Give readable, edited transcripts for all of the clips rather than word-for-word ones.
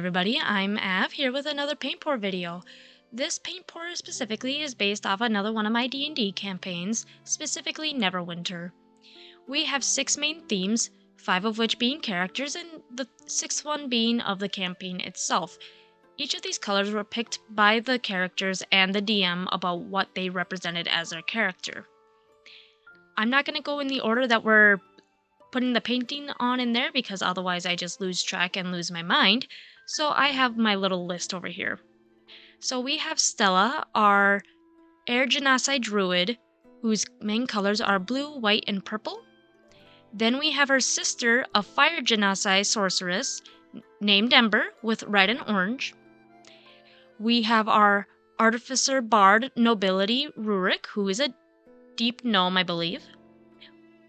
everybody, I'm Av here with another paint pour video. This paint pour specifically is based off another one of my D&D campaigns, specifically Neverwinter. We have 6 main themes, 5 of which being characters and the 6th one being of the campaign itself. Each of these colors were picked by the characters and the DM about what they represented as their character. I'm not going to go in the order that we're putting the painting on in there because otherwise I just lose track and lose my mind. So I have my little list over here. So we have Stella, our Air Genasi Druid, whose main colors are blue, white, and purple. Then we have her sister, a Fire Genasi Sorceress, named Ember, with red and orange. We have our Artificer Bard Nobility Rurik, who is a deep gnome, I believe,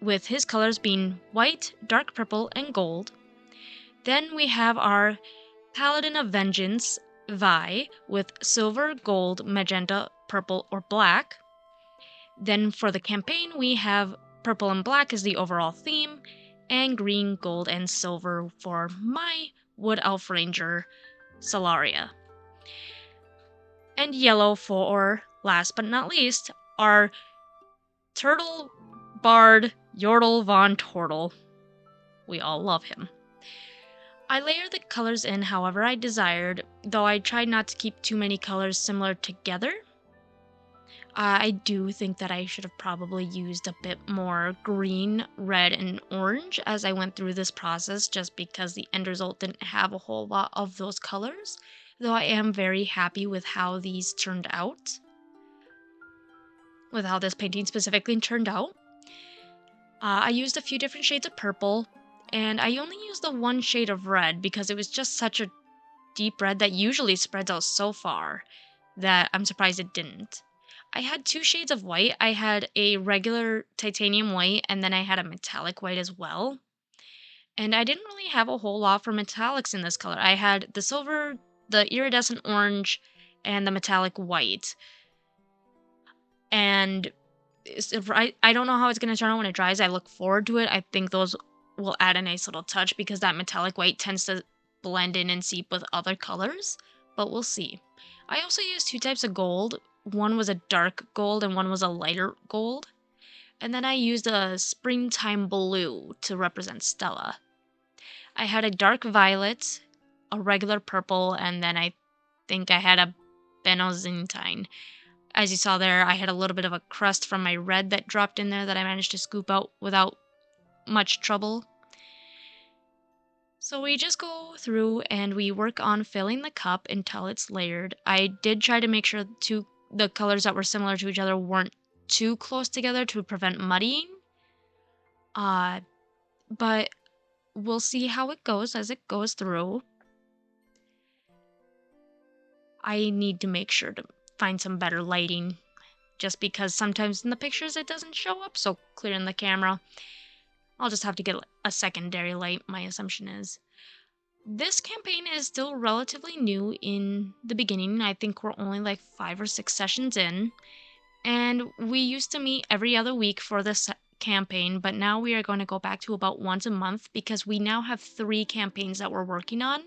with his colors being white, dark purple, and gold. Then we have our Paladin of Vengeance, Vi, with silver, gold, magenta, purple, or black. Then for the campaign, we have purple and black as the overall theme, and green, gold, and silver for my Wood Elf Ranger, Solaria. And yellow for, last but not least, our Turtle Bard, Yordle Von Tortle. We all love him. I layered the colors in however I desired, though I tried not to keep too many colors similar together. I do think that I should have probably used a bit more green, red, and orange as I went through this process, just because the end result didn't have a whole lot of those colors, though I am very happy with how these turned out. With how this painting specifically turned out. I used a few different shades of purple, and I only used the one shade of red because it was just such a deep red that usually spreads out so far that I'm surprised it didn't. I had 2 shades of white. I had a regular titanium white, and then I had a metallic white as well. And I didn't really have a whole lot for metallics in this color. I had the silver, the iridescent orange, and the metallic white. And I don't know how it's going to turn out when it dries. I look forward to it. I think those will add a nice little touch because that metallic white tends to blend in and seep with other colors, but we'll see. I also used 2 types of gold. One was a dark gold and one was a lighter gold. And then I used a springtime blue to represent Stella. I had a dark violet, a regular purple, and then I think I had a Benozintine. As you saw there, I had a little bit of a crust from my red that dropped in there that I managed to scoop out without much trouble. So we just go through and we work on filling the cup until it's layered. I did try to make sure the colors that were similar to each other weren't too close together to prevent muddying. But we'll see how it goes as it goes through. I need to make sure to find some better lighting, just because sometimes in the pictures it doesn't show up so clear in the camera. I'll just have to get a secondary light, my assumption is. This campaign is still relatively new in the beginning. I think we're only like 5 or 6 sessions in, and we used to meet every other week for this campaign, but now we are going to go back to about once a month because we now have 3 campaigns that we're working on.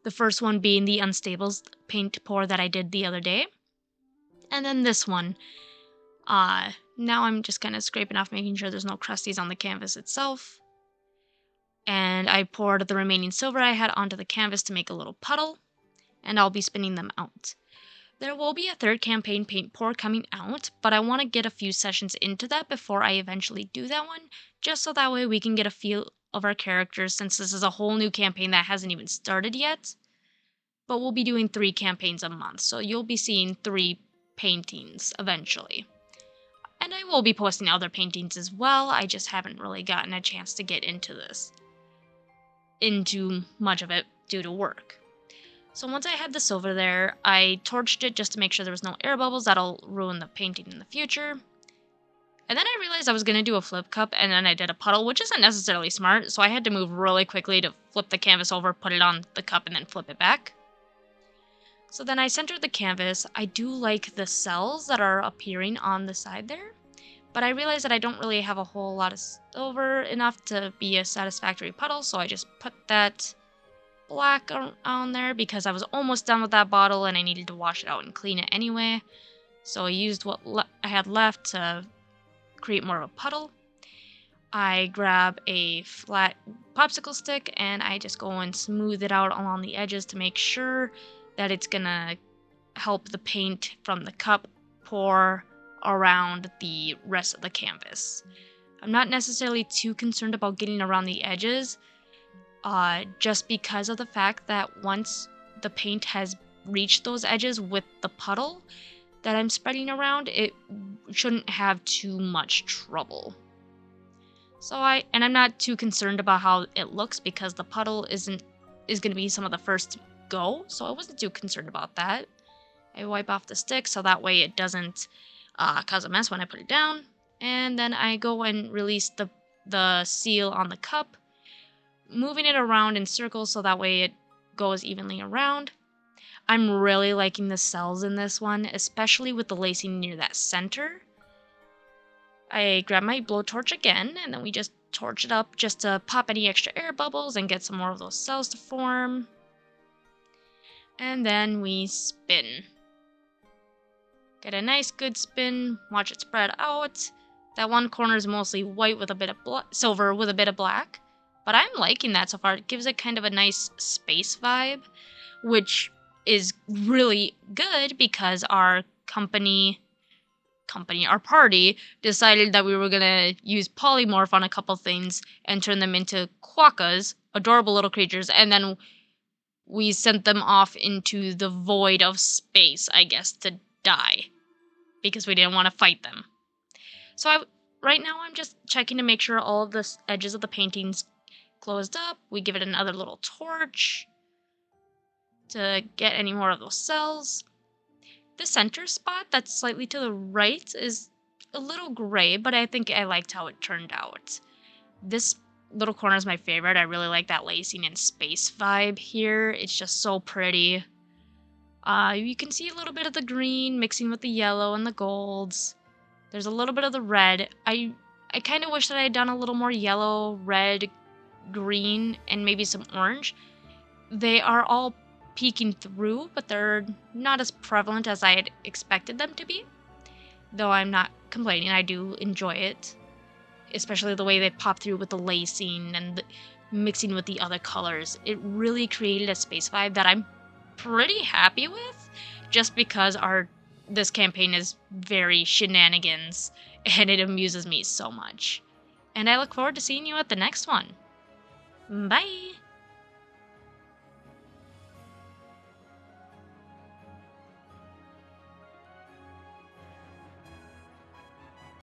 The first one being the Unstables paint pour that I did the other day. And then this one. Now I'm just kind of scraping off, making sure there's no crusties on the canvas itself. And I poured the remaining silver I had onto the canvas to make a little puddle. And I'll be spinning them out. There will be a 3rd campaign paint pour coming out, but I want to get a few sessions into that before I eventually do that one, just so that way we can get a feel of our characters, since this is a whole new campaign that hasn't even started yet. But we'll be doing 3 campaigns a month, so you'll be seeing 3 paintings eventually. And I will be posting other paintings as well. I just haven't really gotten a chance to get into much of it due to work. So once I had the silver there, I torched it just to make sure there was no air bubbles that'll ruin the painting in the future. And then I realized I was going to do a flip cup, and then I did a puddle, which isn't necessarily smart, so I had to move really quickly to flip the canvas over, put it on the cup, and then flip it back. So then I centered the canvas. I do like the cells that are appearing on the side there, but I realized that I don't really have a whole lot of silver enough to be a satisfactory puddle, so I just put that black on there because I was almost done with that bottle and I needed to wash it out and clean it anyway. So I used what I had left to create more of a puddle. I grab a flat popsicle stick and I just go and smooth it out along the edges to make sure that it's gonna help the paint from the cup pour around the rest of the canvas. I'm not necessarily too concerned about getting around the edges, just because of the fact that once the paint has reached those edges with the puddle that I'm spreading around, it shouldn't have too much trouble. So I'm not too concerned about how it looks because the puddle is going to be some of the first to go, so I wasn't too concerned about that. I wipe off the stick so that way it doesn't cause a mess when I put it down, and then I go and release the seal on the cup, moving it around in circles so that way it goes evenly around. I'm really liking the cells in this one, especially with the lacing near that center. I grab my blowtorch again, and then we just torch it up just to pop any extra air bubbles and get some more of those cells to form. And then we spin. Get a nice good spin, watch it spread out. That one corner is mostly white with a bit of silver with a bit of black. But I'm liking that so far. It gives it kind of a nice space vibe, which is really good because our our party decided that we were gonna use polymorph on a couple things and turn them into quokkas, adorable little creatures, and then we sent them off into the void of space, I guess, to die because we didn't want to fight them. So right now I'm just checking to make sure all of the edges of the painting's closed up. We give it another little torch to get any more of those cells. The center spot that's slightly to the right is a little gray, but I think I liked how it turned out. This little corner is my favorite. I really like that lacing and space vibe here. It's just so pretty. You can see a little bit of the green mixing with the yellow and the golds. There's a little bit of the red. I kind of wish that I had done a little more yellow, red, green, and maybe some orange. They are all peeking through, but they're not as prevalent as I had expected them to be. Though I'm not complaining, I do enjoy it. Especially the way they pop through with the lacing and mixing with the other colors. It really created a space vibe that I'm pretty happy with, just because this campaign is very shenanigans, and it amuses me so much. And I look forward to seeing you at the next one. Bye!